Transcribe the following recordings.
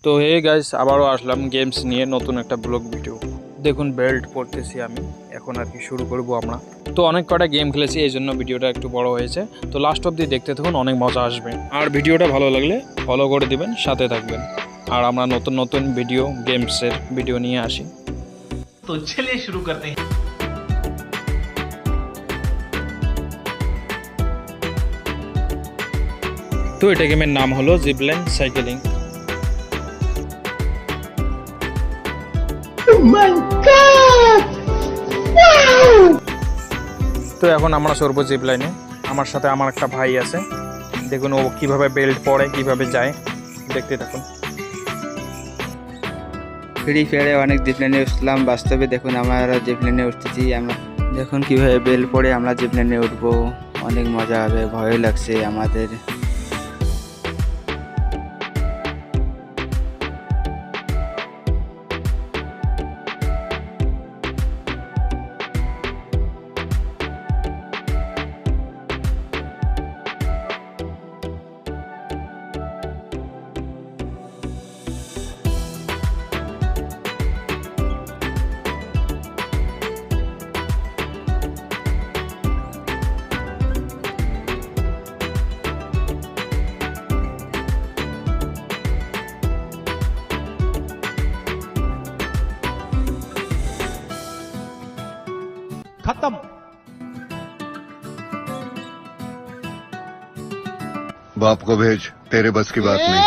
তো hey guys, আবারও আসলাম games নিয়ে নতুন একটা ব্লগ ভিডিও। দেখুন বেল্ট পরতেছি আমি, এখন আর কি শুরু করব আমরা। তো অনেক কটা গেম খেলেছি, এই জন্য ভিডিওটা একটু বড় হয়েছে। তো লাস্ট অবধি দেখতে থাকুন, অনেক মজা আসবে। আর ভিডিওটা ভালো লাগলে ফলো করে দিবেন, সাথে থাকবেন। আর আমরা নতুন নতুন ভিডিও, গেমসের ভিডিও নিয়ে আসি। तो चलिए शुरू करते हैं। তো এটা গেমের নাম হলো জিপলাইন সাইকেলিং। তো এখন আমরা চড়বো জিপলাইনে। আমার সাথে আমার একটা ভাই আছে, দেখুন ও কিভাবে বেল্ট পরে, কিভাবে যায়, দেখতে থাকুন। ফ্রি ফায়ারে অনেক জিপলাইনে উঠলাম, বাস্তবে দেখুন আমরা জিপলাইনে উঠতেছি। আমরা দেখুন কিভাবে বেল পরে আমরা জিপলাইনে উঠবো, অনেক মজা হবে। ভয় লাগছে আমাদের। खत्म। बाप को भेज, तेरे बस की बात नहीं।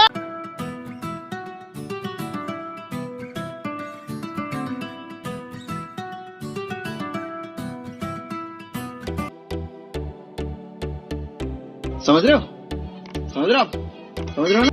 समझ रहे हो? समझ रहे हो आप? समझ रहे हो ना?